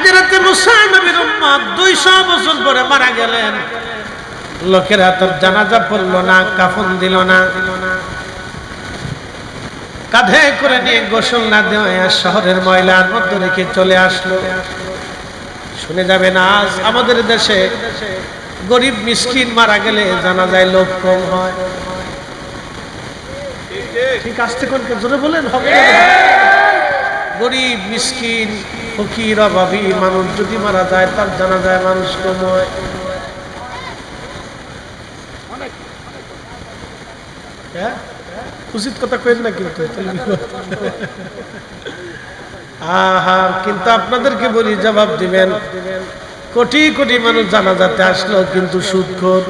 হযরত মুসা নবীর উম্মত 200 বছর পরে মারা গেলেন, লোকেরা তার জানাজা পড়ল না, কাফন দিল না, কাঁধে করে নিয়ে গোসল না দেওয়া শহরের ময়লার মধ্যে রেখে চলে আসলো। শুনে যাবেন আজ আমাদের দেশে গরিব মিসকিন মারা গেলে জানাজায় লোক কম হয়। ঠিক আসতে কোন জোরে বলেন হবে না? গরিব মিসকিন ফকির অভাবী মানুষ যদি মারা যায় তার জানাজায় মানুষ কম হয়। হ্যাঁ, উচিত কথা কইন না কিন্তু। কিন্তু আপনাদেরকে বলি, জবাব দিবেন। কোটি কোটি মানুষ জানাজাতে আসলো কিন্তু সুদখোর।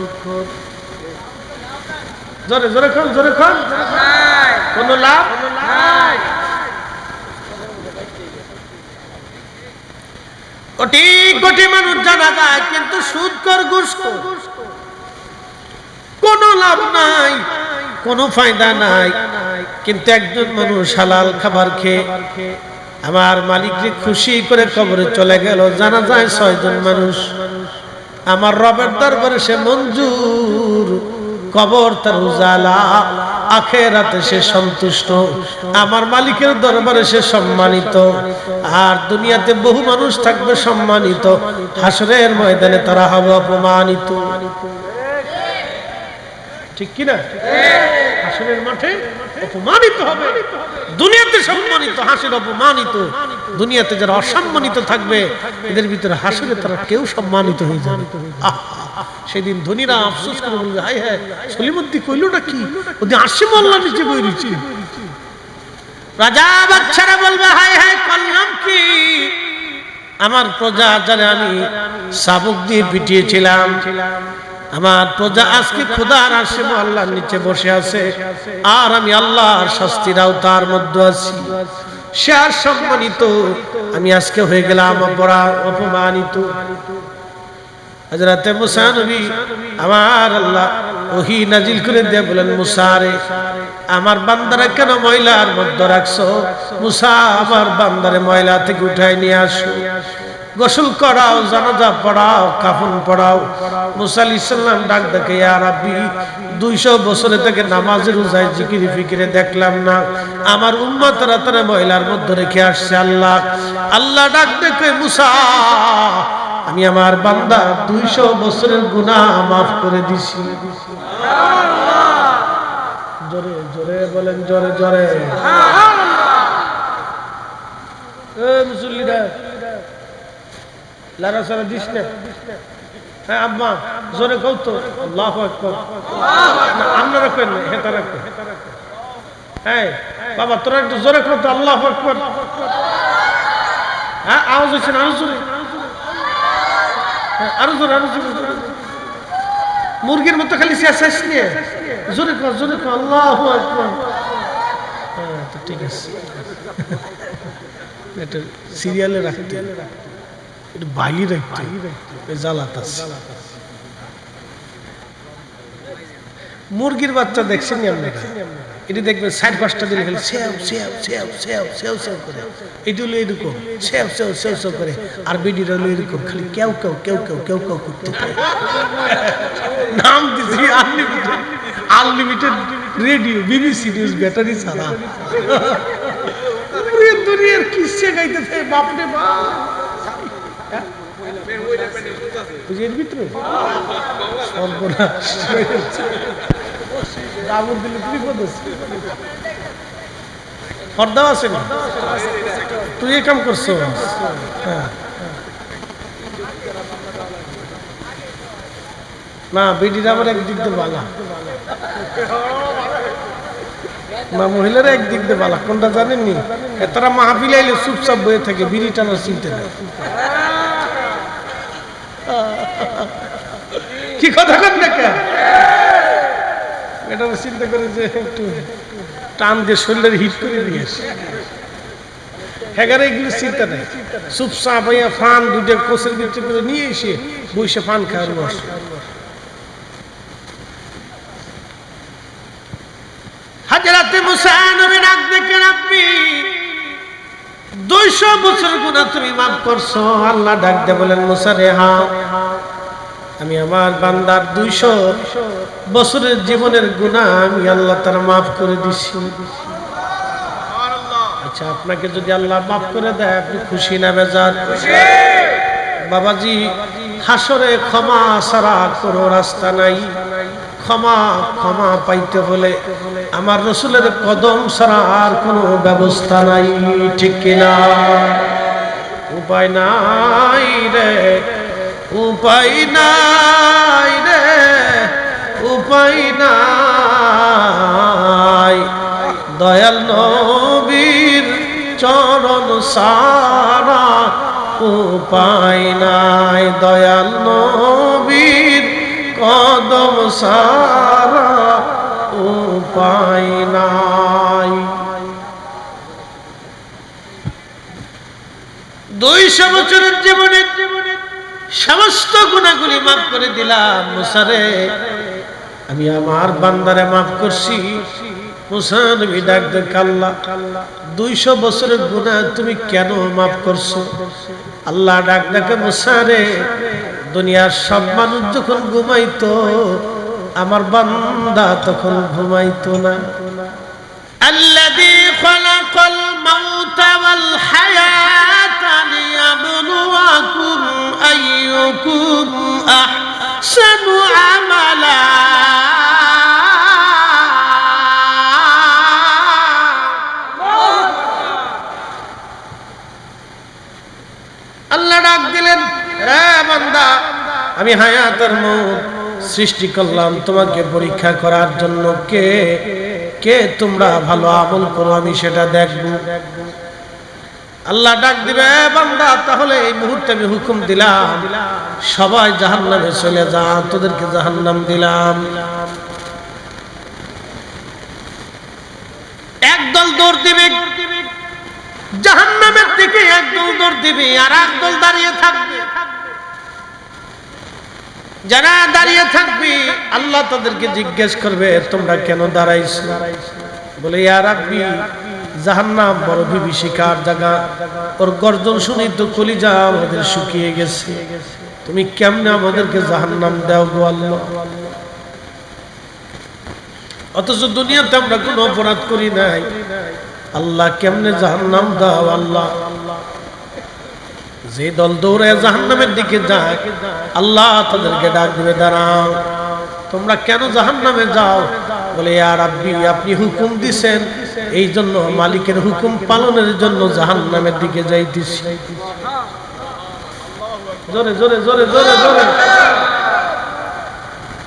জোরে জোরে খান, জোরে খান, কোন লাভ নাই। কোটি কোটি মানুষ জানা যায় কিন্তু সুদখোর, ঘুষখোর, কোনো লাভ নাই, কোনো ফায়দা নাই। কিন্তু একজন মানুষ হালাল খাবার খেয়ে আমার মালিককে খুশি করে কবরে চলে গেল, জানা যায় 6 জন মানুষ। আমার রবের দরবারে সে মঞ্জুর, কবর তার উজালা, আখিরাতে সে সন্তুষ্ট, আমার মালিকের দরবারে সে সম্মানিত। আর দুনিয়াতে বহু মানুষ থাকবে সম্মানিত, হাসরের ময়দানে তারা হবে অপমানিত। ঠিক কি না? হাসরের মাঠে অপমানিত হবে। দুনিয়াতে সম্মানিত, হাসরে অপমানিত। দুনিয়াতে যারা অসম্মানিত থাকবে এদের ভিতরে হাসরে তারা কেউ সম্মানিত হয়ে যাবে। সেদিন ধনীরা আফসোস করে বলবে, হায় হায় সলিমুদ্দি কইলোটা কি, ওদি আসে মোল্লা নিচে বই রইছি। রাজা বাদশারা বলবে, হায় হায় করলাম কি, আমার প্রজা যারা আমি শাবক দিয়ে পিটিয়েছিলাম, আমার প্রজা আজকে খোদার আসে আল্লাহর নিচে বসে আছে, আর আমি আল্লাহর শাস্তির আওতার মধ্যে আছি। সে আর সম্মানিত, আমি আজকে হয়ে গেলাম অপমানিত। হযরত মুসা নবী আমার আল্লাহ ওহী নাজিল করে দিয়ে বলেন, মুসা রে, আমার বান্দারে কেন ময়লার মধ্যে রাখছো? মুসা, আমার বান্দারে ময়লা থেকে উঠাই নিয়ে আসো, গোসল করাও, জানাজা পড়াও, কাফন পড়াও। মুসা আলাইহিস সালাম ডাক দেখে, ইয়া রাব্বি, 200 বছরে থেকে নামাজে রোজায় জিকিরে ফিকিরে দেখলাম না, আমার উম্মতরা তারা ময়লার মধ্যে রেখে আসছে। আল্লাহ আল্লাহ ডাক দেখে, মুসা, আমি আমার বান্দা 200 বছরের গুনাহ মাফ করে দিছি। জোরে জোরে বলেন, জোরে জোরে। মুসল্লিরা লারা সারা দিস না। হ্যাঁ আব্বা, জোরে কও তো, আল্লাহু আকবার। আপনারা কেন হেতা রাখো? হ্যাঁ বাবা, তোরা একটু জোরে কও তো, আল্লাহু আকবার। হ্যাঁ আওয়াজ হচ্ছে না, আরো জোরে, আরো জোরে, আরো জোরে। মুরগির মতো খালি শেষ নিয়ে জোরে কও, জোরে কও, আল্লাহু আকবার। হ্যাঁ তো ঠিক আছে, এটা সিরিয়ালে রাখতে, এটা বাইরে রাখতে, জালাত আছে। মুরগির বাচ্চা দেখছেন আপনারা? এটি দেখবেন 4-5টা দিন খালি সেও সেও সেও সেও সেও সেও করে, এটি হলো এরকম সেও সেও সেও সেও করে। আর বিডির হলো এরকম খালি কেউ কেউ কেউ কেউ কেউ কেউ করতে পারে। নাম দিছি unlimited, unlimited radio, BBC news battery ছাড়া। দুনিয়ার কিসে গাইতেছে বাপরে বাপ। এর ভিতরে সর্বনাশ দাবুর দিলে বিপদ আছে। পর্দা আছে না, তুই এই কাম করছো। হ্যাঁ না, বেডির আবার একদিক দিয়ে বালা না, মহিলারা একদিক দিয়ে বালা। কোনটা জানেননি? তারা মাহফিল আইলে চুপচাপ বয়ে থাকে, বিড়ি টানার চিনতে না। কি কথা কন না কেন? এটা চিন্তা করে যে একটু টান দিয়ে শরীরের হিট করে দিয়েছে। হেগারে এগুলো চিন্তা নেই, চুপচাপ হইয়া ফান দুইটা কোষের ভিতরে করে নিয়ে এসে বসে ফান খাওয়ার বস। হযরত মুসা নবী ডাক দেখেন, আপনি 200 200 বছরের গুনাহ তুমি মাফ করছো। আল্লাহ ডাক দিয়ে বলেন মুসা রে, হ্যাঁ আমি আমার বান্দার 200 বছরের জীবনের গুনাহ আমি আল্লাহ তাআলা মাফ করে দিছি। আচ্ছা, আপনাকে যদি আল্লাহ মাফ করে দেয় আপনি খুশি না বেজার? খুশি। বাবাজি, হাসরে ক্ষমা ছাড়া কোনো রাস্তা নাই। ক্ষমা পাইতে হলে আমার রসুলের কদম ছাড়া আর কোনো ব্যবস্থা নাই, ঠিক কিনা? উপায় নাই রে, উপায় নাই রে, উপায় নাই। দয়াল নবীর চরণ সারা উপায় নাই, দয়াল নবীর কদম সারা উপায় নাই। 200 বছরের জীবনে সমস্ত গুনাহগুলি মাফ করে দিলাম। মুসা রে, আমি আমার বান্দারে মাফ করছি। মুসা নবী ডাক দে, আল্লাহ 200 বছরের গুনাহ তুমি কেন মাফ করছো? আল্লাহ ডাক দেখে, মুসা রে, দুনিয়ার সব মানুষ যখন ঘুমাইতো আমার বান্দা তখন ঘুমাইতো না। আল্লাযী খালাকাল মাউতা ওয়াল হায়াতা লিয়াবলুয়াকুম আইয়ুকুম আহসানু আমালা। আল্লাহ ডাক দিলেন, হে বান্দা, আমি হায়াত আর মউত সৃষ্টি করলাম তোমাকে পরীক্ষা করার জন্য। কে তোমরা ভালো আমল করো আমি সেটা দেখব। আল্লাহ ডাক দিবে, বান্দা তাহলে এই মুহূর্তে আমি হুকুম দিলাম সবাই জাহান্নামে চলে যা, তোদেরকে জাহান্নাম দিলাম। একদল দৌড় দিবে জাহান্নামের দিকে, একদল দৌড় দিবে আর একদল দাঁড়িয়ে থাকবে। যারা দাঁড়িয়ে থাকবে আল্লাহ তাদেরকে জিজ্ঞেস করবে, তোমরা কেন দাঁড়াইছো? বলে, ইয়া রাব্বি, জাহান্নাম বড় বিভীষিকার জায়গা, ওর গর্জন শুনি তো কলিজা আমাদের শুকিয়ে গেছে। তুমি কেমনে আমাদেরকে জাহান্নাম দাও গো আল্লাহ? অথচ দুনিয়াতে আমরা কোনো অপরাধ করি নাই, আল্লাহ কেমনে জাহান্নাম দাও আল্লাহ? যে দল দৌড়ে জাহান্নামের দিকে যায় আল্লাহ তাদেরকে ডাক দিবে, দাঁড়াও, তোমরা কেন জাহান্নামে যাও? বলে, ইয়া রাব্বি, আপনি হুকুম দিছেন, এই জন্য মালিকের হুকুম পালনের জন্য জাহান্নামের দিকে যাইতেছি। জোরে জোরে জোরে জোরে জোরে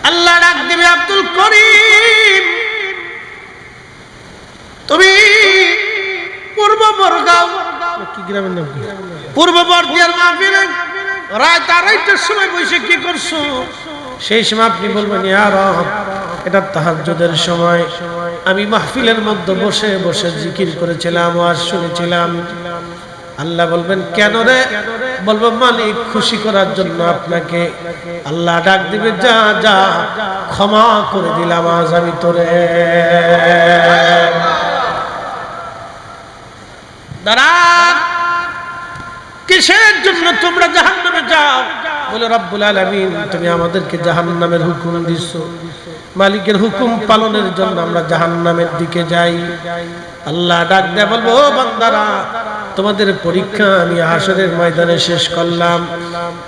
আল্লাহ ডাক দিবে, আব্দুল করিম, তুমি পূর্ব বরগাঁও, কি গ্রামের নাম কি? পূর্ব বর্দিয়ার মাহফিলে রাত 2:30টার সময় বসে কি করছো? সেই সময় আপনি বলবেন, ইয়া রব, এটা তাহাজ্জুদের সময়, আমি মাহফিলের মধ্যে বসে বসে জিকির করেছিলাম, ওয়াজ শুনেছিলাম। আল্লাহ বলবেন, কেন রে? বলবো, মালিক খুশি করার জন্য আপনাকে। আল্লাহ ডাক দিবে, যা যা, ক্ষমা করে দিলাম আজ আমি তোরে। দাঁড়ান, কিসের জন্য তোমরা জাহান্নামে যাও? বলে, রব্বুল আলামিন, তুমি আমাদেরকে জাহান্নামের হুকুম দিছো, মালিকের হুকুম পালনের জন্য আমরা জাহান্নামের দিকে যাই। আল্লাহ ডাক দেয়া বলবো, ও বান্দারা, তোমাদের পরীক্ষা আমি হাসরের ময়দানে শেষ করলাম।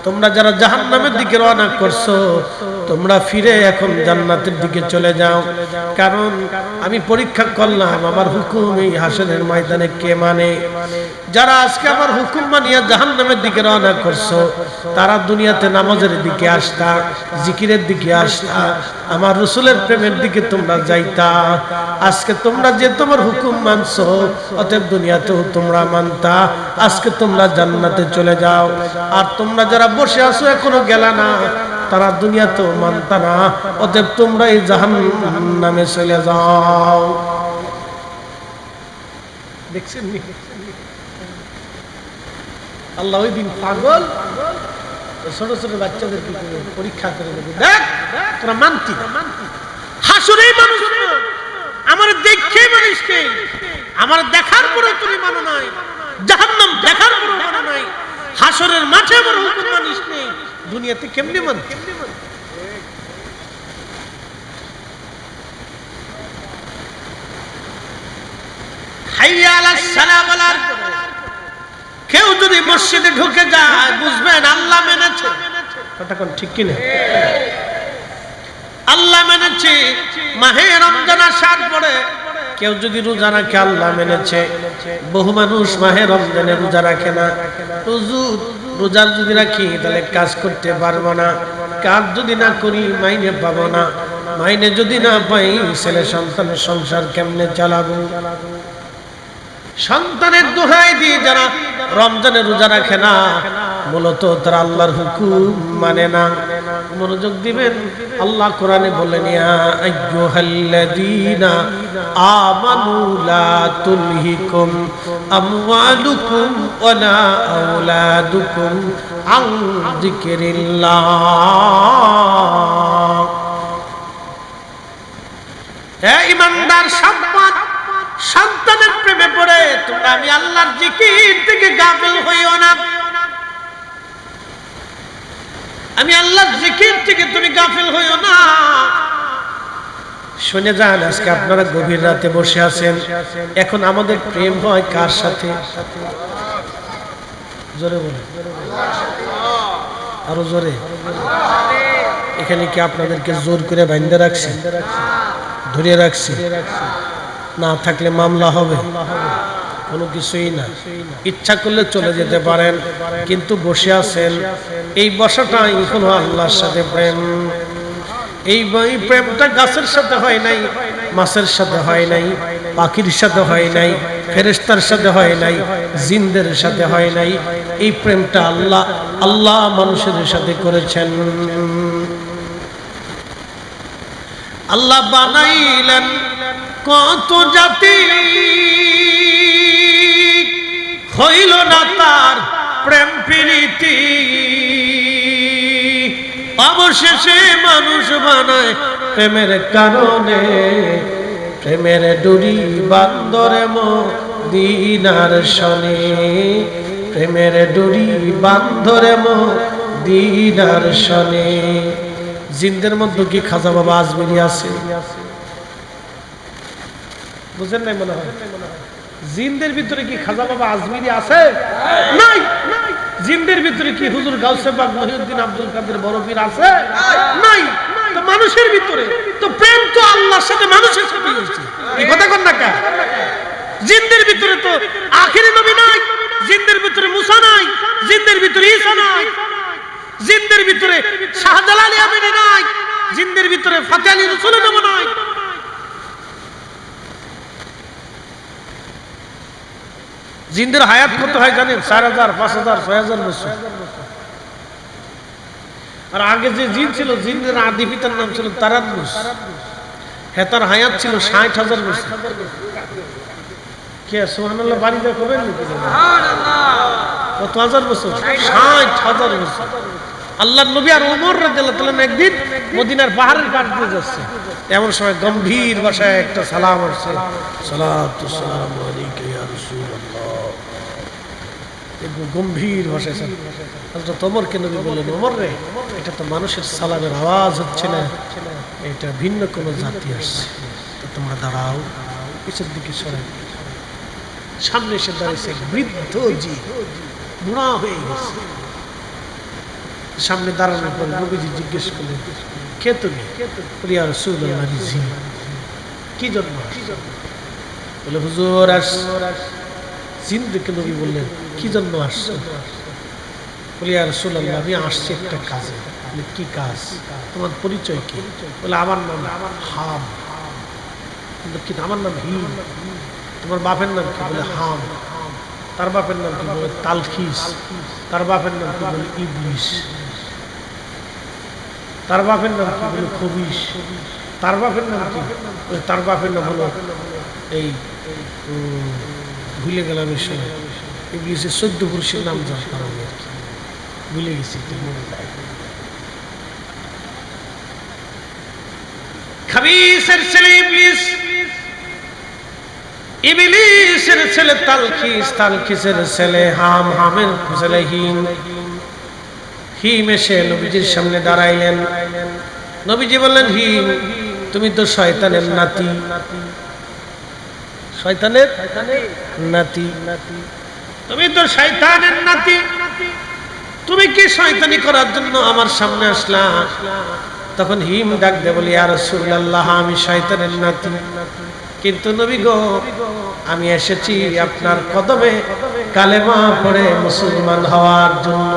তোমরা যারা জাহান্নামের দিকে রওনা করছো, তোমরা ফিরে এখন জান্নাতের দিকে চলে যাও, কারণ আমি পরীক্ষা করলাম আমার হুকুম এই হাসরের ময়দানে কে মানে। যারা আজকে আমার হুকুম মানিয়া জাহান্নামের দিকে রওনা করছো, তারা দুনিয়াতে নামাজের দিকে আসতা, জিকিরের দিকে আসতা, আমার রাসূলের প্রেমের দিকে তোমরা যাইতা। আজকে তোমরা যে তোমার হুকুম মানছো, অতএব দুনিয়াতেও তোমরা মানতা, আজকে তোমরা জান্নাতে চলে যাও। আর তোমরা যারা বসে আছো এখনো গেলা না, তারা দুনিয়াতেও মানতা না, অতএব তোমরা এই জাহান্নামে চলে যাও। দেখছেন আল্লাহ ওই দিন পাগল ছোট ছোট বাচ্চাদের কি করে পরীক্ষা করে দেবে, দেখ তোরা মানতি না। হাসুরেই মানুষ আমার দেখে মানুষকে আমার দেখার পরে তুমি মানো নাই, জাহান্নাম দেখার পরোয়া নাই, হাসরের মাঠে বড় হুকুম মানিস নেই, দুনিয়াতে কেমনে মানতে? হাইয়া আলাস সালাহ বলার পরে কেউ যদি মসজিদে ঢুকে যায় বুঝবেন আল্লাহ মেনেছে। কথা কোন ঠিক কিনা? আল্লাহ মেনেছে। মাহে রমজান আসার পরে কেউ যদি রোজা রাখে আল্লাহ মেনেছে। বহু মানুষ মাহে রমজানে রোজা রাখে না। রোজা যদি রাখি তাহলে কাজ করতে পারবো না, কাজ যদি না করি মাইনে পাবো না, মাইনে যদি না পাই ছেলে সন্তানের সংসার কেমনে চালাবো? সন্তানের দোহাই দিয়ে যারা রমজানে রোজা রাখে না মূলত তারা আল্লাহর হুকুম মানে না। মনোযোগ দিবেন, আল্লাহ কোরআনে বলেন ইয়া আইয়ুহাল্লাযীনা আমানু লা তুলহিকুম আমওয়ালুকুম ওয়ালা আওলাদুকুম আন যিকরিল্লাহ। হে ঈমানদার সম্পদ, সন্তানের প্রেমে পড়ে তোমরা আমি আল্লাহর জিকির থেকে গাফিল হইও না। আমি আল্লাহর জিকির থেকে তুমি গাফিল হইও না। শুনে যান, আজকে আপনারা গভীর রাতে বসে আছেন, এখন আমাদের প্রেম হয় কার সাথে? জোরে বলে, আরো জোরে। এখানে কি আপনাদেরকে জোর করে বাঁধে রাখছি, ধরে রাখছি? না থাকলে মামলা হবে, কোনো কিছুই না। ইচ্ছা করলে চলে যেতে পারেন, কিন্তু বসে আছেন, এই বসাটাই হলো আল্লাহর সাথে প্রেম। এই প্রেমটা গাছের সাথে হয় নাই, মাছের সাথে হয় নাই, পাখির সাথে হয় নাই, ফেরেশতার সাথে হয় নাই, জিনদের সাথে হয় নাই। এই প্রেমটা আল্লাহ মানুষের সাথে করেছেন। আল্লাহ বানাইলেন কত জাতি, হইল না তার প্রেম প্রীতি, অবশেষে মানুষ বানায় প্রেমের কারণে। প্রেমের ডুরি বান্দরে মদিনার শনে, প্রেমের ডুরি বান্দরে মদিনার শনে। জিনদের মধ্যে কি খাজা বাবা আজমিরি আছে? বুঝেন নাই মনে হয়? জিনদের ভিতরে কি খাজা বাবা আজমিরি আছে? নাই। জিনদের ভিতরে কি হুজুর গাউসে পাক মহিউদ্দিন আব্দুল কাদের বড় পীর আছে? নাই। তো মানুষের ভিতরে তো প্রেম তো আল্লাহর সাথে মানুষের সাথে হচ্ছে। এই কথা কোন না কা? জিনদের ভিতরে তো আখিরি নবী নাই, জিনদের ভিতরে মুসা নাই, জিনদের ভিতরে ঈসা নাই, জিনদের ভিতরে শাহজালাল ইয়ামানি নাই, জিনদের ভিতরে ফাতে আলী রাসূলের নাম নাই। জিনদের হায়াত কত হয় জানেন? 4000, 5000, 6000 বছর। আর আগে যে জিন ছিল, জিনদের আদি পিতার নাম ছিল তারান্নুস, হেতার হায়াত ছিল 60,000 বছর। কে সুবহানাল্লাহ বাড়ি যা করবেন নাকি? সুবহানাল্লাহ। কত হাজার বছর? 60,000 বছর। আল্লাহর নবী আর ওমর রাদিয়াল্লাহু তাআলা একদিন মদিনার পাহাড়ের কাছ দিয়ে যাচ্ছে, এমন সময় গম্ভীর ভাষায় একটা সালাম আসছে, সালাতু সালামু আলাইকা ইয়া রাসূলুল্লাহ। গম্ভীর ভাষায় হযরত ওমরকে নবী বললেন, ওমর রে, এটা তো মানুষের সালামের আওয়াজ হচ্ছে না, এটা ভিন্ন কোনো জাতি আসছে, তো তোমরা দাঁড়াও, পিছের দিকে সরে। সামনে এসে দাঁড়িয়েছে বৃদ্ধ জি, বুড়া হয়ে গেছে। সামনে দাঁড়ানোর পর নবীজি জিজ্ঞেস করলেন, কে তুমি? বলি ইয়া রাসূলুল্লাহ, জি। কি জন্য? বলে হুজুর জিন দেখে নবী বললেন, কি জন্য আসছো? বলি ইয়া রাসূলুল্লাহ, আমি আসছি একটা কাজে। বলে কি কাজ? তোমার পরিচয় কি? বলে আমার নাম হাম। কিন্তু আমার নাম হিম। তোমার বাপের নাম কি? বলে হাম। তার বাপের নাম কি? বলে তালখিস। তার বাপের নাম কি? বলে ইবলিস। তার বাপের নাম কি? বলে খবিস। তার বাপের নাম কি? তার বাপের নাম হলো এই ভুলে গেলাম এই সময়, ইবলিসের 14 পুরুষের নাম জানতাম আমি আর কি, ভুলে গেছি। খাবিসের ছেলে ইবলিস ইবলীসের ছেলে তালখিস, তালখিসের ছেলে হাম, হামের ছেলে হিম। হিম এসে নবীজির সামনে দাঁড়াইলেন। নবীজি বললেন, হিম তুমি তো শয়তানের নাতি, শয়তানের নাতি, তুমি তো শয়তানের নাতি, তুমি কি শয়তানি করার জন্য আমার সামনে আসলা? তখন হিম ডাক দে বলি, ইয়া রাসূলুল্লাহ, আমি শয়তানের নাতি, কিন্তু নবী গো আমি এসেছি আপনার কদমে কালেমা পড়ে মুসলমান হওয়ার জন্য।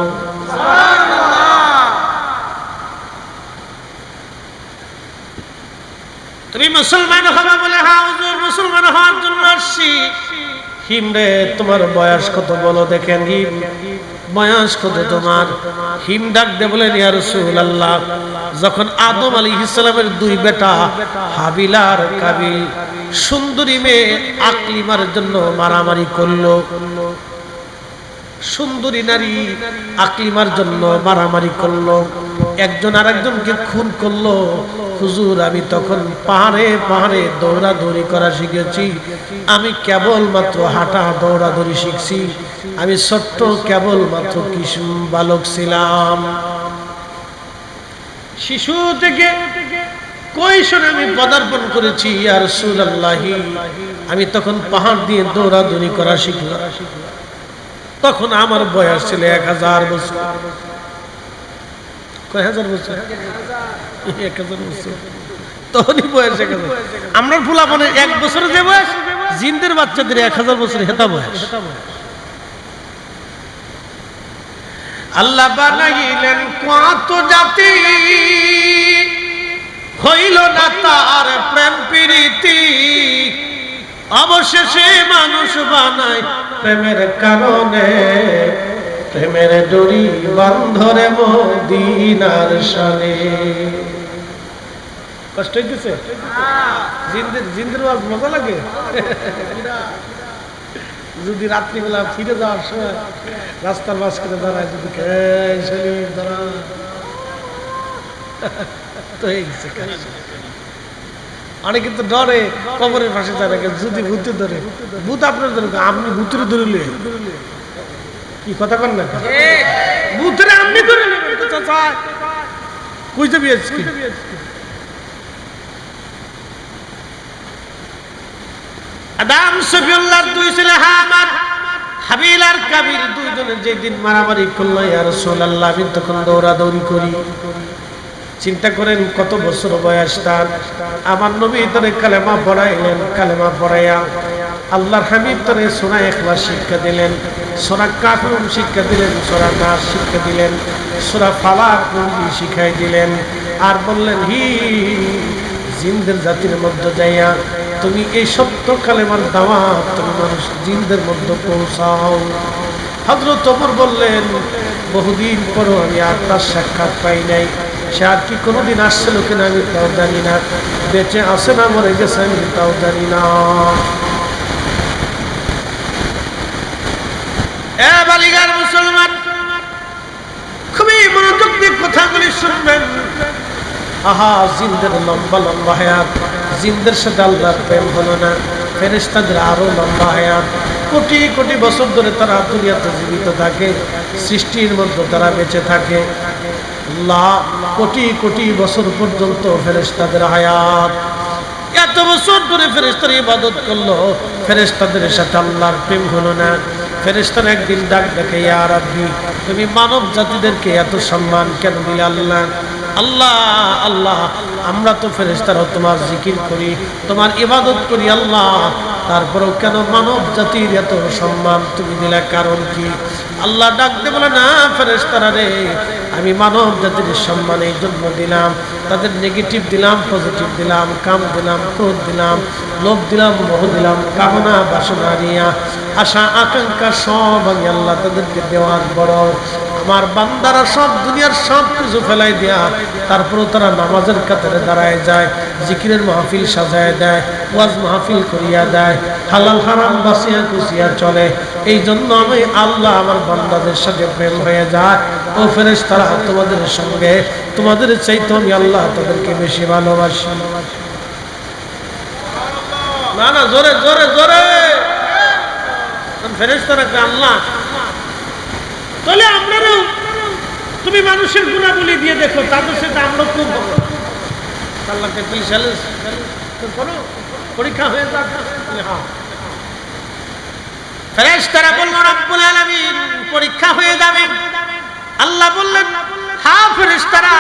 তুমি মুসলমান হবে বলে? হ্যাঁ হুজুর, মুসলমান হওয়ার জন্য আসছি। হিম রে তোমার বয়স কত বলো দেখেন। হিম বয়স কত তোমার? হিম ডাক দে বলেন, ইয়া রাসূলুল্লাহ, যখন আদম আলাইহিস সালামের দুই বেটা হাবিল আর কাবিল সুন্দরী মেয়ে আকলিমার জন্য মারামারি করলো, সুন্দরী নারী আকলিমার জন্য মারামারি করলো, একজন আরেকজনকে খুন করলো, হুজুর আমি তখন পাহাড়ে পাহাড়ে দৌড়াদৌড়ি করা শিখেছি। আমি কেবল মাত্র হাঁটা দৌড়াদৌড়ি শিখছি। আমি ছোট্ট কেবল মাত্র কিশোর বালক ছিলাম। শিশু থেকে কৈশোরে আমি পদার্পণ করেছি ইয়া রাসূলুল্লাহ। আমি তখন পাহাড় দিয়ে দৌড়াদৌড়ি করা শিখলাম। তখন আমার বয়স ছিল 1000 বছর। কয় হাজার বছর? 1000 বছর। তখনই বয়স 1000। আমরা ফুলা মানে 1 বছরে যে বয়স, জিনদের বাচ্চাদের 1000 বছর হেতা বয়স। আল্লাহ বানাইলেন কত জাতি, হইল না তার প্রেম প্রীতি, অবশেষে মানুষ বানায় প্রেমের কারণে, প্রেমের ডোরি বন্ধরে মদিনার শানে। কষ্ট হইতেছে? জিন্দের মজা লাগে? যদি রাত্রিবেলা ফিরে যাওয়ার সময় রাস্তার মাঝখানে দাঁড়ায়, যদি দাঁড়া তো হয়ে গেছে। অনেকে তো ডরে কবরের পাশে দাঁড়ায়, যদি ভূতে ধরে। ভূত আপনার ধরে, আপনি ভূতের ধরলে কি কথা কন না? ভূতের আপনি ধরে কই যাবি আজকে? আদম সফিউল্লাহর দুই ছেলে হাবিল আর কাবিল, দুইজনে যেদিন মারামারি করলো ইয়া রাসূলুল্লাহ, আমি তখন দৌড়াদৌড়ি করি। চিন্তা করেন কত বছর বয়স তার। আমার নবী তারে কালেমা পড়াইলেন, কালেমা পড়াইয়া আল্লাহর হাবিব তারে সূরা ইখলাস শিক্ষা দিলেন, সূরা কাফিরুন শিক্ষা দিলেন, সূরা নাস শিক্ষা দিলেন, সূরা ফালাক শিখাই দিলেন। আর বললেন, হি জিনদের জাতির মধ্যে যাইয়া তুমি এই সত্য কালেমার দাওয়াত তুমি মানুষ জিনদের মধ্যে পৌঁছাও। হযরত ওমর বললেন, বহুদিন পরও আমি আর তার সাক্ষাৎ পাই নাই। সে আর কি কোনোদিন আসছিল কিনা আমি তাও জানি না, বেঁচে আসে না মরে গেছে আমি তাও জানি না। বালিগার মুসলমান, খুবই মনোযোগ দিয়ে কথাগুলি শুনবেন। আহা, জিনদের লম্বা লম্বা হায়াত, জিনদের সাথে আল্লাহর প্রেম হলো না, ফেরেশতাদের আরো লম্বা হায়াত। কোটি কোটি বছর ধরে তারা দুনিয়াতে জীবিত থাকে, সৃষ্টির মধ্যে তারা বেঁচে থাকে। কোটি কোটি বছর পর্যন্ত ফেরেশতাদের হায়াত। এত বছর ধরে ফেরেশতার ইবাদত করলো, ফেরেশতাদের সাথে আল্লাহর প্রেম হলো না। ফেরেশতারা একদিন ডাক দেখে, ইয়া রাব্বি, তুমি মানব জাতিদেরকে এত সম্মান কেন দিলে? আল্লাহ আল্লাহ আল্লাহ, আমরা তো ফেরেশতারা তোমার জিকির করি, তোমার ইবাদত করি আল্লাহ, তারপরেও কেন মানব জাতির এত সম্মান তুমি দিলে? কারণ কি? আল্লাহ ডাকতে বলে, না ফেরেশতারা রে, আমি মানব জাতির সম্মান এই জন্য দিলাম, তাদের নেগেটিভ দিলাম, পজিটিভ দিলাম, কাম দিলাম, ক্রোধ দিলাম, লোভ দিলাম, মোহ দিলাম, কামনা বাসনা নিয়া আশা আকাঙ্ক্ষা সব আমি আল্লাহ তাদেরকে দেওয়ার বড়। আমার বান্দারা সব দুনিয়ার সব কিছু ফেলাই দেয়া, তারপরেও তারা নামাজের কাতারে দাঁড়ায় যায়, জিকিরের মাহফিল সাজায় দেয়, ওয়াজ মাহফিল করিয়া দেয়, হালাল হারাম বাসিয়া কুসিয়া চলে। এই জন্য আমি আল্লাহ আমার বান্দাদের সাথে প্রেম হয়ে যায়। ও ফেরেশতারা, তোমাদের সঙ্গে তোমাদের চাইতে আমি আল্লাহ তাদেরকে বেশি ভালোবাসি। না না, জোরে জোরে জোরে। ফেরেশতারা আল্লাহ, তাহলে আপনারও তুমি মানুষের গুণাবলী দিয়ে দেখো, তাদের সাথে আমরা খুব ভালো। আল্লাহকে তুই করো, পরীক্ষা হয়ে যাক। হ্যাঁ। ফেরেশতারা বলল রব্বুল আলামিন পরীক্ষা হয়ে যাবে। আল্লাহ বললেন, হ্যাঁ ফেরেশতারা,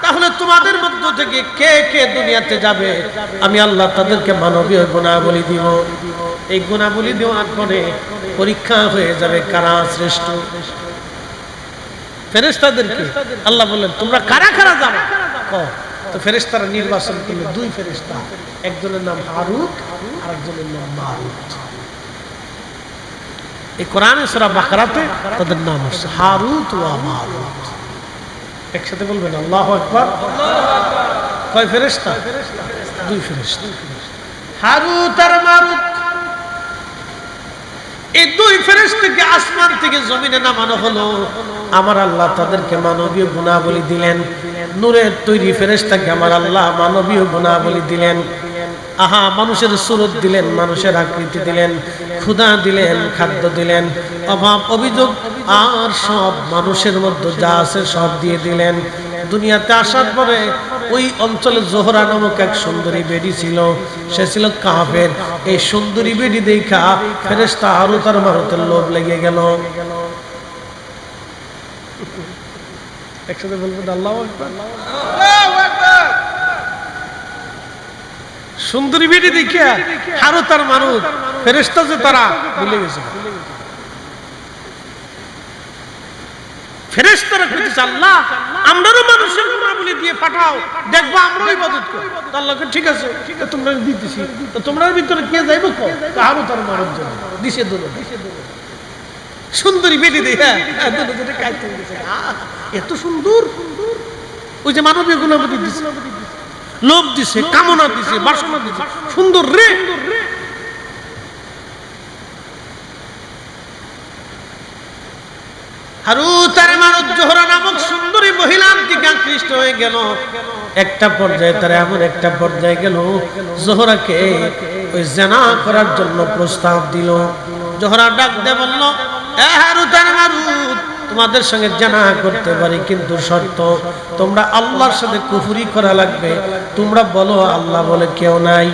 তাহলে তোমাদের মধ্য থেকে কে কে দুনিয়াতে যাবে, আমি আল্লাহ তাদেরকে মানবীয় গুণাবলী দিব। এই গুণাবলী দেওয়ার পরে পরীক্ষা হয়ে যাবে কারা শ্রেষ্ঠ। ফেরেশতাদেরকে আল্লাহ বললেন, তোমরা কারা কারা যাবে? তো ফেরেশতারা নির্বাচন করলো দুই ফেরেশতা, একজনের নাম হারুত আর একজনের নাম মারুত। এই কোরআনে সূরা বাকারাতে তাদের নাম আছে হারুত ওয়া মারুত। একসাথে বলবেন আল্লাহু আকবার। কয় ফেরেশতা? দুই ফেরেশতা, হারুত আর মারুত। এই দুই ফেরেশতাকে আসমান থেকে জমিনে নামানো হলো। আমার আল্লাহ তাদেরকে মানবীয় গুণাবলী দিলেন। নূরের তৈরি ফেরেশতাকে আমার আল্লাহ মানবীয় গুণাবলী দিলেন। আহা, মানুষের সুরত দিলেন, মানুষের আকৃতি দিলেন, ক্ষুধা দিলেন, খাদ্য দিলেন, অভাব অভিযোগ আর সব মানুষের মধ্যে যা আছে সব দিয়ে দিলেন। দুনিয়াতে আসার পরে ওই অঞ্চলে জোহরা নামক এক সুন্দরী বেডি ছিল, সে ছিল কাফের। এই সুন্দরী বেডি দেখা ফেরেশতা হারুত আর মারুতের লোভ লেগে গেল। একসাথে বলবেন আল্লাহু আকবার। সুন্দরী বেডি দেখিয়া হারুত আর মারুত ফেরেশতা যে তারা ভুলে গেছে। ফেরেশতারা কইতেছে, আল্লাহ আমরাও মানুষের গুণাবলী দিয়ে পাঠাও, দেখবো আমরাও ইবাদত করি। আল্লাহকে ঠিক আছে, তোমরা দিতেছি, তো তোমরার ভিতরে কে যাইবো? হারুত আর মারুত জন্য দিছে দোলো। সুন্দরী বেডি দেখা এত সুন্দর, ওই যে মানবীয় গুণাবলী দিছে, লোভ দিছে, কামনা দিছে, বাসনা দিছে, সুন্দর রে। হারুত আর মারুত জোহরা নামক সুন্দরী মহিলার দিকে আকৃষ্ট হয়ে গেল। একটা পর্যায়ে তারা এমন একটা পর্যায়ে গেল, জোহরাকে ওই জিনা করার জন্য প্রস্তাব দিল। জোহরা ডাক দিয়ে বলল, এ হারুত আর মারুত, তোমাদের সঙ্গে জিনা করতে পারি, কিন্তু শর্ত তোমরা আল্লাহর সাথে কুফরি করা লাগবে। তোমরা বলো আল্লাহ বলে কেউ নাই।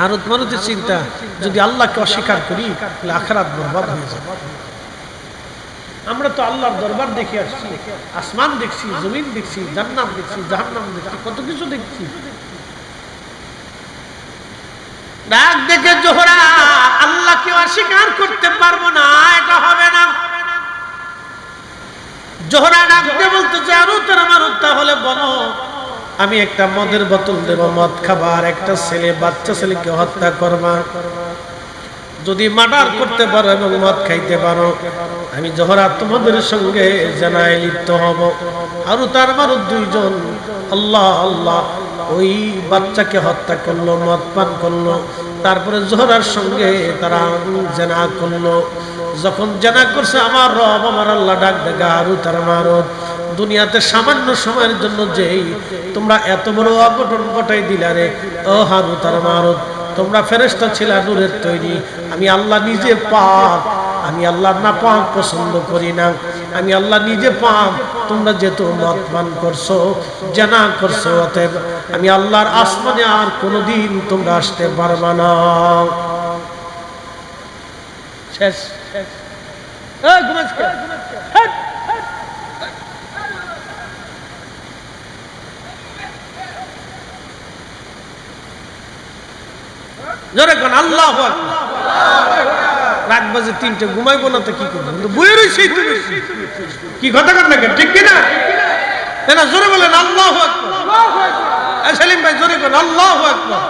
হারুত মারুতের চিন্তা, যদি আল্লাহকে অস্বীকার করি তাহলে আখিরাত বরবাদ হয়ে যাবে। আমরা তো আল্লাহর দরবার দেখে আসছি, আসমান দেখছি, জমিন দেখছি, জান্নাত দেখছি, জাহান্নাম দেখছি, কত কিছু দেখছি। ডাক দেখে জোহরা, আল্লাহকে অস্বীকার করতে পারবো না, এটা হবে না। জোহরা ডাক দিয়ে বলতেছে, হারুত আর মারুত, তাহলে বলো আমি একটা মদের বোতল দেব, মদ খাবার, একটা ছেলে, বাচ্চা ছেলেকে হত্যা করবা। যদি মার্ডার করতে পারো এবং মদ খাইতে পারো, আমি জোহরা তোমাদের সঙ্গে জানায় লিপ্ত হব। হারুত আর মারুত দুইজন আল্লাহ আল্লাহ ওই বাচ্চাকে হত্যা করলো, মদ পান করলো, তারপরে জোহরার সঙ্গে তারা জানা করলো। যখন জানা করছে, আমার রব আমার আল্লাহ ডাক দেখা, হারুত আর মারুত, দুনিয়াতে সামান্য সময়ের জন্য যেই তোমরা এত বড় অঘটন ঘটাই দিলা রে, ও হারুত আর মারুত, তোমরা ফেরেশতা ছিলা নূরের তৈরি, আমি আল্লাহ নিজে পাক, আমি আল্লাহ না পাক পছন্দ করি না, আমি আল্লাহ নিজে পাক। তোমরা যেহেতু মদ পান করছো, জানা করছো, অতএব আমি আল্লাহর আসমানে আর কোনোদিন তোমরা আসতে পারবা না। শেষ। জোরে কোন আল্লাহু আকবার। রাত বাজে 3টে, ঘুমাইবো না তো কি করবো? বইয়ে রইছি কি কথা কর না, ঠিক কিনা? না জোরে বলেন আল্লাহু আকবার। সেলিম ভাই জোরে কোন আল্লাহু আকবার।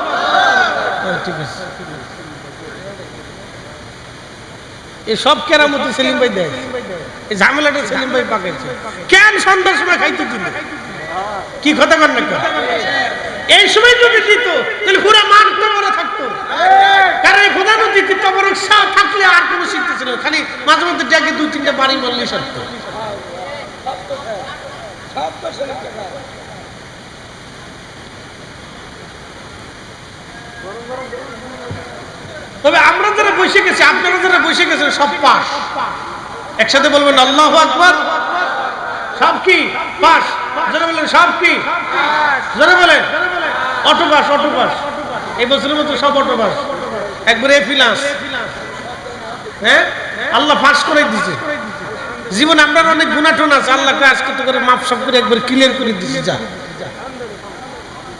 ঠিক আছে, এই সব কেরামতি সেলিম ভাই দেয়, এই ঝামেলাটা সেলিম ভাই পাকাইছে। কেন সন্ধ্যার সময় খাইতে দিল? কি কথা কর না? এই সময় যদি দিত তাহলে পুরো মানতে মনে থাকতো। কারণ এই খোদা নদী তবরক শাহ থাকলে আর কোনো শিখতে ছিল, খালি মাঝে মধ্যে ডেকে 2-3টা বাড়ি বললেই সারত। তবে আমরা যারা বসে গেছি, আপনারা যারা বসে গেছেন সব পাস। একসাথে বলবেন আল্লাহু আকবার। সব কি পাস? যারা বলেন সব কি? যারা বলেন অটো পাস, অটো পাস। এই বছরের মতো সব অটো পাস, একবারে এফিলাস। হ্যাঁ, আল্লাহ পাস করে দিয়েছে। জীবন আমরা অনেক গুনাহ টোন আছে, আল্লাহকে আজকে তো করে মাপ সব করে একবার ক্লিয়ার করে দিয়েছে। যা,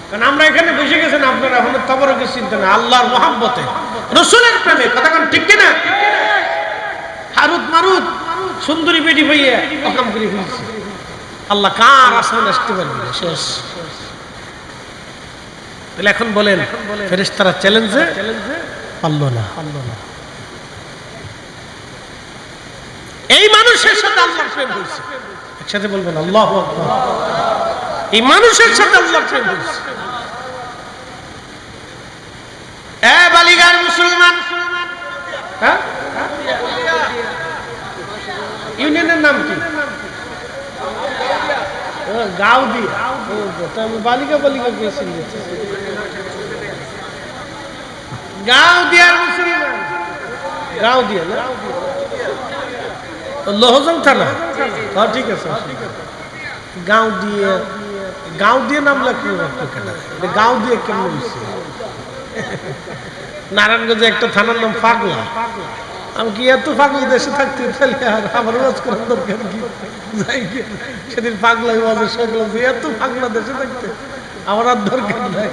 কারণ আমরা এখানে বসে গেছেন, আপনারা এখন তবরকের চিন্তা না, আল্লাহর মহব্বতে, রসুলের প্রেমে। কথা কোন ঠিক কিনা? হারুত মারুত সুন্দরী বেটি ভাইয়া অকাম করে ফেলছে। আল্লাহ কার আসমান আসতে পারবে না, শেষ। তাহলে এখন বলেন, ফেরেশতারা চ্যালেঞ্জে পারলো না। এই মানুষের সাথে আল্লাহর প্রেম হয়েছে। একসাথে বলবেন আল্লাহু আকবার। এই মানুষের সাথে আল্লাহর প্রেম হয়েছে। এ বালিগার মুসলমান, হ্যাঁ, ইউনিয়নের নাম কি? গাউদি। আমি বালিকা বালিকা গেছি। গাউদিয়ার মুসলমান, গাউদিয়া না, লোহজং থানা। হ্যাঁ ঠিক আছে। গাউদিয়া, গাউদিয়া নাম লাগলো কেন? গাউদিয়া কেমন হয়েছে? নারায়ণগঞ্জে একটা থানার নাম পাগলা। আমি কি এত পাগল দেশে থাকতে তাহলে আর আমার ওয়াজ করার দরকার কি? যাই গিয়ে সেদিন পাগলাই ওয়াজের সঙ্গে এত পাগলা দেশে থাকতে আমার আর দরকার নাই।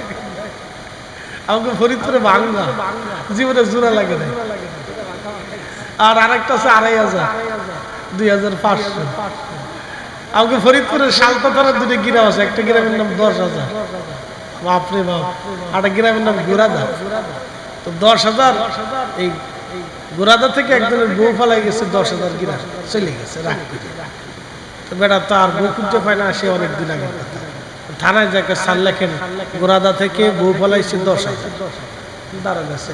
আমাকে ফরিদপুরে ভাঙ্গা জীবনে জোড়া লাগে না। আর আরেকটা আছে 2500, 2500। আমাকে ফরিদপুরের সালতা থানার দুটো গ্রাম আছে, একটা গ্রামের নাম 10,000। বাপরে বাপ। আর একটা গ্রামের নাম গোরাদা। তো 10,000, এই গোরাদা থেকে একজনের বউ ফালাই গেছে, 10,000 গ্রাম চলে গেছে রাগ করে। তো বেটা তো আর বউ খুঁজতে পায় না, সে অনেকদিন আগের কথা। থানায় যাকে সাল লেখেন, গোরাদা থেকে বউ ফালাইছে 10,000। দাঁড়া গেছে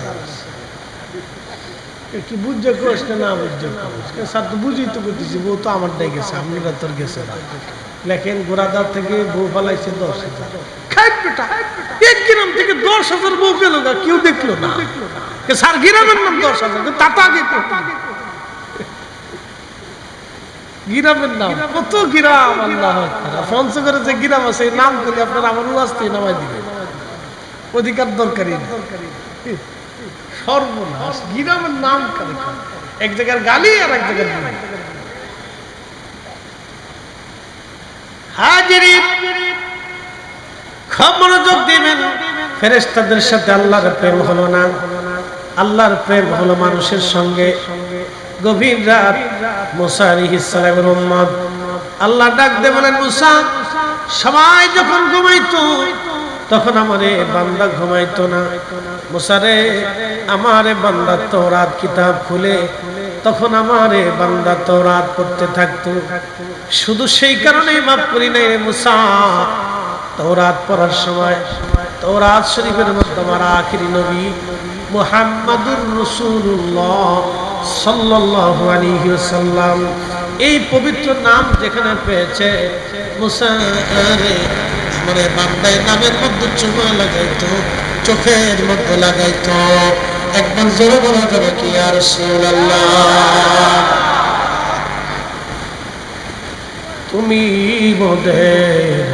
কি বুঝছে কোষ না বুঝছে স্যার, তো বুঝেই তো করতেছি, বউ তো আমার ডাই গেছে, আপনারা তোর গেছে না। লেখেন গোরাদার থেকে বউ ফালাইছে 10,000। খাই বেটা, এক গ্রাম থেকে 10,000 বউ পেল না, কেউ দেখলো না। স্যার গ্রামের নাম 10,000, তাতা আগে গ্রামের নাম কত গ্রাম। আল্লাহ পঞ্চগড়ে যে গ্রাম আছে এই নাম করলে আপনার আমার আসতে নামাই দিবে, অধিকার দরকারি না। সর্বনাশ, গ্রামের নাম করে এক জায়গার গালি আর এক জায়গার গালি। হাজিরি খুব মনোযোগ দিবেন। ফেরেশতাদের সাথে আল্লাহর প্রেম হলো না, আল্লাহর প্রেম হলো মানুষের সঙ্গে। গভীর রাত, মুসা আলাইহিস সালামের উম্মত আল্লাহ ডাক দিয়ে বলেন, মুসা, সবাই যখন ঘুমাইতো তখন আমারে বান্দা ঘুমাইতো না। মুসা রে, আমারে বান্দা তাওরাত কিতাব খুলে তখন আমারে বান্দা তাওরাত পড়তে থাকতো। শুধু সেই কারণেই মাফ করি নাই রে মুসা, তাওরাত পড়ার সময় তাওরাত শরীফের মধ্যে আমার আখিরি নবী মুহাম্মাদুর রাসূলুল্লাহ সাল্লাল্লাহু আলাইহি ওয়াসাল্লাম এই পবিত্র নাম যেখানে পেয়েছে, মুসা রে মানে বান্দায় নামের মধ্যে চুমা লাগাইতো, চোখের মধ্যে লাগাইতো। একবার জোরে বলা যাবে কি ইয়া রাসূলুল্লাহ, তুমি মোদের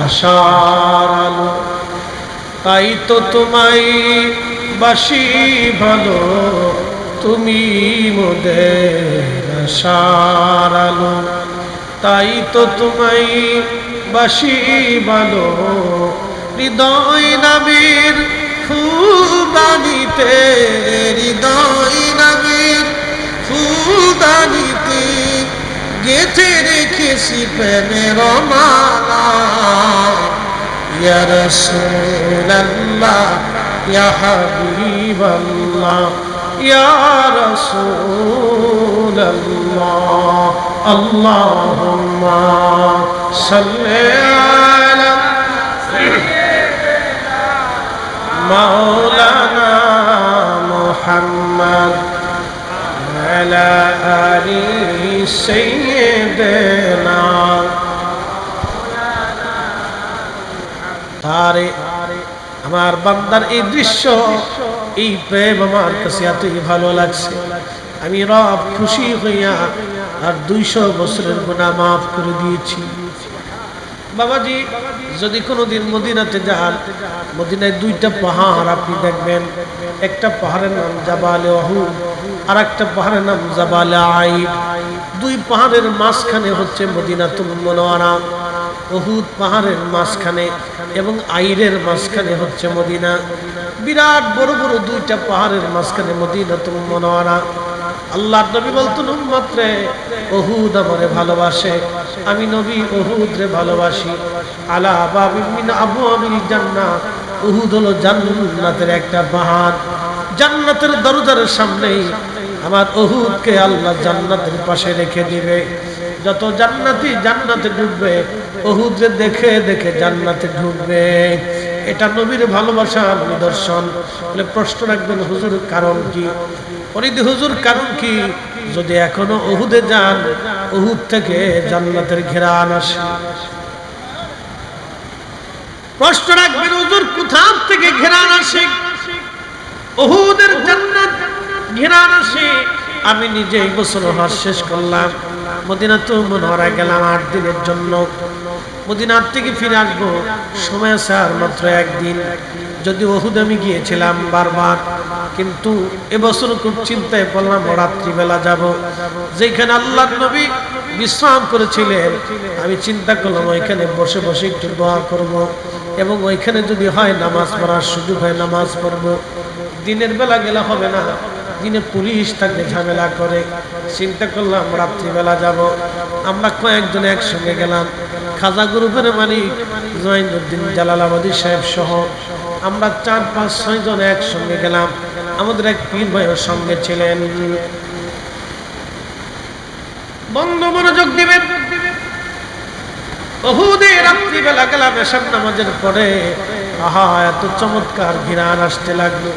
আশার আলো, তাই তো তোমায় বাসি ভালো। তুমি মোদের আশার আলো, তাই তো তোমায় বাসি ভালো। হৃদয় নামের ফুলদানিতে, হৃদয় নামের ফুলদানিতে গেঁথে রেখেছি প্রেমের মালা। ইয়া রাসূলুল্লাহ, ইয়া হাবিবাল্লাহ, ইয়া রাসূলুল্লাহ, আল্লাহুম্মা সাল্লি আলা মাওলানা মুহাম্মদ আলা আলি সাইয়্যিদিনা। তারে আমার বান্দার এই দৃশ্য, এই প্রেম আমার কাছে এতই ভালো লাগছে, আমি রব খুশি হইয়া আর 200 বছরের গুনাহ মাফ করে দিয়েছি। বাবাজি, যদি কোনোদিন মদিনাতে যান, মদিনায় 2টা পাহাড় আপনি দেখবেন। একটা পাহাড়ের নাম জাবালে উহুদ, আর একটা পাহাড়ের নাম জাবালে আইব। 2 পাহাড়ের মাঝখানে হচ্ছে মদিনাতুল মুনাওয়ারা। উহুদ পাহাড়ের মাঝখানে এবং আইরের মাঝখানে হচ্ছে মদিনা। বিরাট বড় বড় 2টা পাহাড়ের মাঝখানে মদিনাতুল মুনাওয়ারা। আল্লাহর নবী বলতেন, উম্মত রে, উহুদ আমারে ভালোবাসে, আমি নবী উহুদ রে ভালোবাসি। আলা বাবিন মিন আবওয়াবিল জান্নাহ, উহুদ হলো জান্নাতের একটা পাহাড়। জান্নাতের দরজার সামনেই আমার উহুদকে আল্লাহ জান্নাতের পাশে রেখে দিবে। যত জান্নাতি জান্নাতে ঢুকবে, উহুদ রে দেখে দেখে জান্নাতে ঢুকবে। এটা নবীর ভালোবাসার নিদর্শন। বলে প্রশ্ন রাখবেন, হুজুর কারণ কি? ফরিদ হুজুর কারণ কি? যদি এখনো উহুদে যান, উহুদ থেকে জান্নাতের ঘেরান আসে। প্রশ্ন রাখবেন, হুজুর কোথা থেকে ঘেরান আসে? উহুদের জান্নাত ঘেরান আসে। আমি নিজে এই বছর হজ শেষ করলাম, মদিনাতুল মুনাওয়ারা গেলাম 8 দিনের জন্য। মদিনার থেকে ফিরে আসবো, সময় আছে আর মাত্র 1 দিন। যদি উহুদ আমি গিয়েছিলাম বারবার, কিন্তু এবছর খুব চিন্তায় পড়লাম রাত্রিবেলা যাব, যেখানে আল্লাহর নবী বিশ্রাম করেছিলেন। আমি চিন্তা করলাম ওইখানে বসে বসে একটু দোয়া করব, এবং ওইখানে যদি হয় নামাজ পড়ার সুযোগ হয় নামাজ পড়ব। দিনের বেলা গেলে হবে না, দিনে পুলিশ তাকে ঝামেলা করে। চিন্তা করলাম রাত্রিবেলা যাব। আমরা কয়েকজন একসঙ্গে গেলাম, খাজা গ্রুপের মালিক জয়নুদ্দিন জালালাবাদী সাহেব সহ আমরা 4, 5, 6 জন একসঙ্গে গেলাম। আমাদের এক পীর ভাইয়ের সঙ্গে ছিলেন। বন্ধ মনোযোগ দিবেন। উহুদে রাত্রিবেলা গেলাম এশার নামাজের পরে। আহা, এত চমৎকার ঘিরান আসতে লাগলো।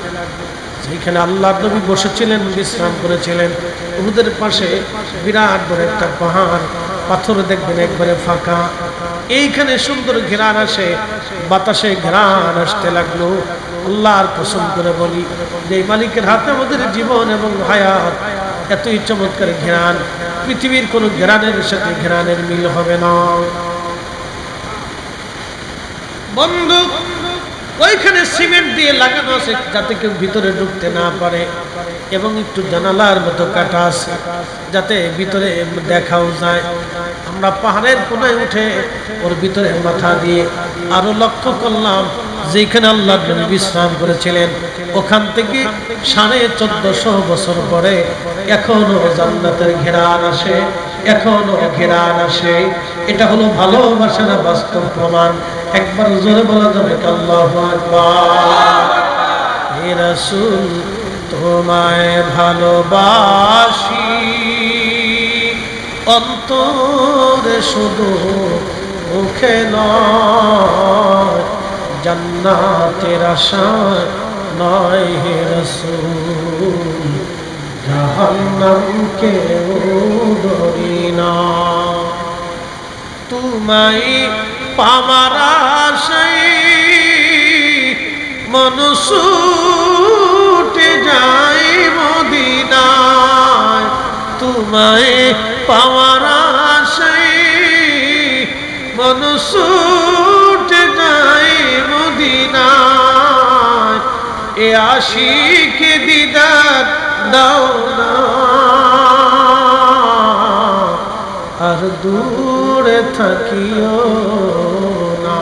যেখানে আল্লাহর নবী বসেছিলেন, বিশ্রাম করেছিলেন, উহুদের পাশে বিরাট বড় একটা পাহাড়, পাথর দেখবেন একবারে ফাঁকা। এইখানে সুন্দর ঘেরান আসে, বাতাসে ঘেরান আসতে লাগলো। আল্লাহর কসম করে বলি, যে মালিকের হাতে আমাদের জীবন এবং হায়াত, এতই চমৎকার ঘেরান, পৃথিবীর কোন ঘেরানের সাথে ঘেরানের মিল হবে না। বন্ধু, ওইখানে সিমেন্ট দিয়ে লাগানো আছে যাতে কেউ ভিতরে ঢুকতে না পারে, এবং একটু জানালার মতো কাটা আছে যাতে ভিতরে দেখাও যায়। আমরা পাহাড়ের কোনায় উঠে ওর ভিতরে মাথা দিয়ে আরো লক্ষ্য করলাম যেখানে আল্লাহ নবী বিশ্রাম করেছিলেন, ওখান থেকে 1450 বছর পরে এখনো জান্নাতের ঘেরান আসে, এখনো ঘেরান আসে। এটা হলো ভালোবাসা না বাস্তব প্রমাণ? একবার জোরে বলা যাবে আল্লাহু আকবার। হে রাসূল, তোমায় ভালোবাসি, অন্তরে শুধু, মুখে নয়, জান্নাতের আশায় নয় হে রাসূল, জাহান্নামকে ডরি না। তোমায় পাওয়ার আশায় মন ছুটে যায় মদিনায়, তোমায় পাওয়ার আশায় মন ছুটে যায় মদিনায়। এ আশিকে দিদার দাও না, আর দূরে থাকিও না।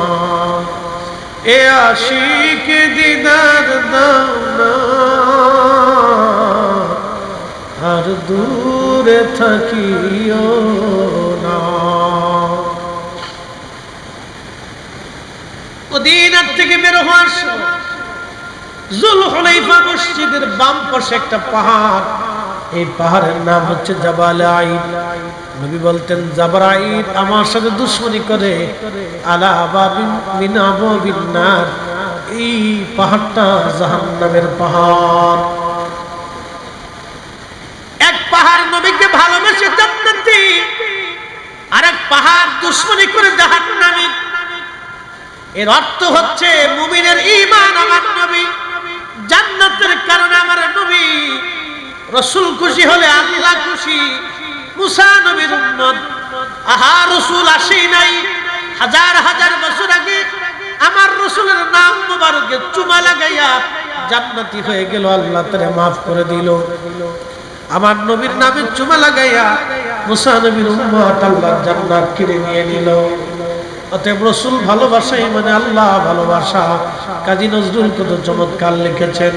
এ আশিকে দিদার দাও না, আর দূরে থাকিও না। মদিনা থেকে বের হওয়ার সময় জুলহুলাইফা মসজিদের বাম পাশে একটা পাহাড়, এই পাহাড়ের নাম হচ্ছে জাবালে আইব। নবী বলতেন, জাবরাইল আমার সাথে দুশমনি করে, আলা বাবিন মিন আবওয়াবিন নার, এই পাহাড়টা জাহান্নামের পাহাড়। এক পাহাড় নবীকে ভালোবেসে জান্নাতি, আরেক পাহাড় দুশমনি করে জাহান্নামী। এর অর্থ হচ্ছে মুমিনের ঈমান আমার নবী, জান্নাতের কারণে আমার নবী, রাসূল খুশি হলে আল্লাহ খুশি। মুসা নবীর উম্মত, আহা রাসূল আসেই নাই, হাজার হাজার বছর আগে আমার রাসূলের নাম মোবারকে চুমা লাগাইয়া জান্নাতি হয়ে গেল, আল্লাহ তারে maaf করে দিল। আমার নবীর নামে চুমা লাগাইয়া মুসা নবীর উম্মত আল্লাহ জান্নাত কিনে নিয়ে নিল। অতএব রাসূল ভালোবাসাই মানে আল্লাহ ভালোবাসা। কাজী নজরুল কত চমৎকার লিখেছেন,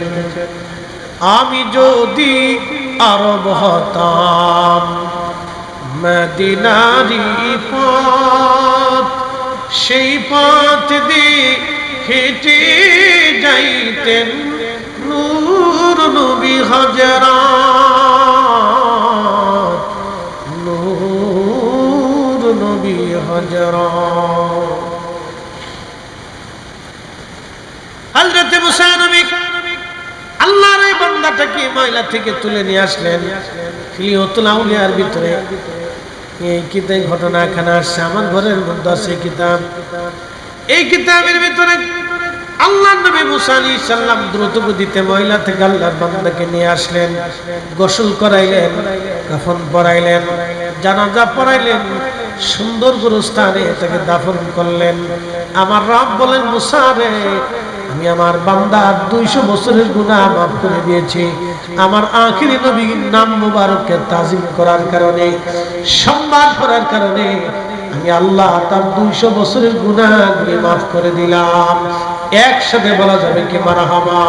আমি যদি আরব হতাম মদিনারি পথ, সেই পথ দিয়ে হেঁটে যাইতেন নূর নবী হযরত, নূর নবী হযরত। হযরত মুসা নবী আল্লাহর এই বান্দাটাকে ময়লা থেকে তুলে নিয়ে আসলেন। হিলিয়াতুল আউলিয়ার ভিতরে এই কিতাব ঘটনাখানা আসছে, আমার ঘরের মধ্যে আছে কিতাব। এই কিতাবের ভিতরে আল্লাহর নবী মুসা আলাইহিস সালাম দ্রুত গতিতে ময়লা থেকে আল্লাহর বান্দাকে নিয়ে আসলেন, গোসল করাইলেন, কাফন পরাইলেন, জানাজা পড়াইলেন, সুন্দর গুরুস্থানে তাকে দাফন করলেন। আমার রব বলেন, মুসা রে, আমি আমার বান্দার 200 বছরের গুনাহ মাফ করে দিয়েছি। আমার আখিরি নবীর নাম মুবারককে তাজিম করার কারণে, সম্মান করার কারণে আমি আল্লাহ তার 200 বছরের গুনাহগুলি মাফ করে দিলাম। একসাথে বলা যাবে কি মারহাবা।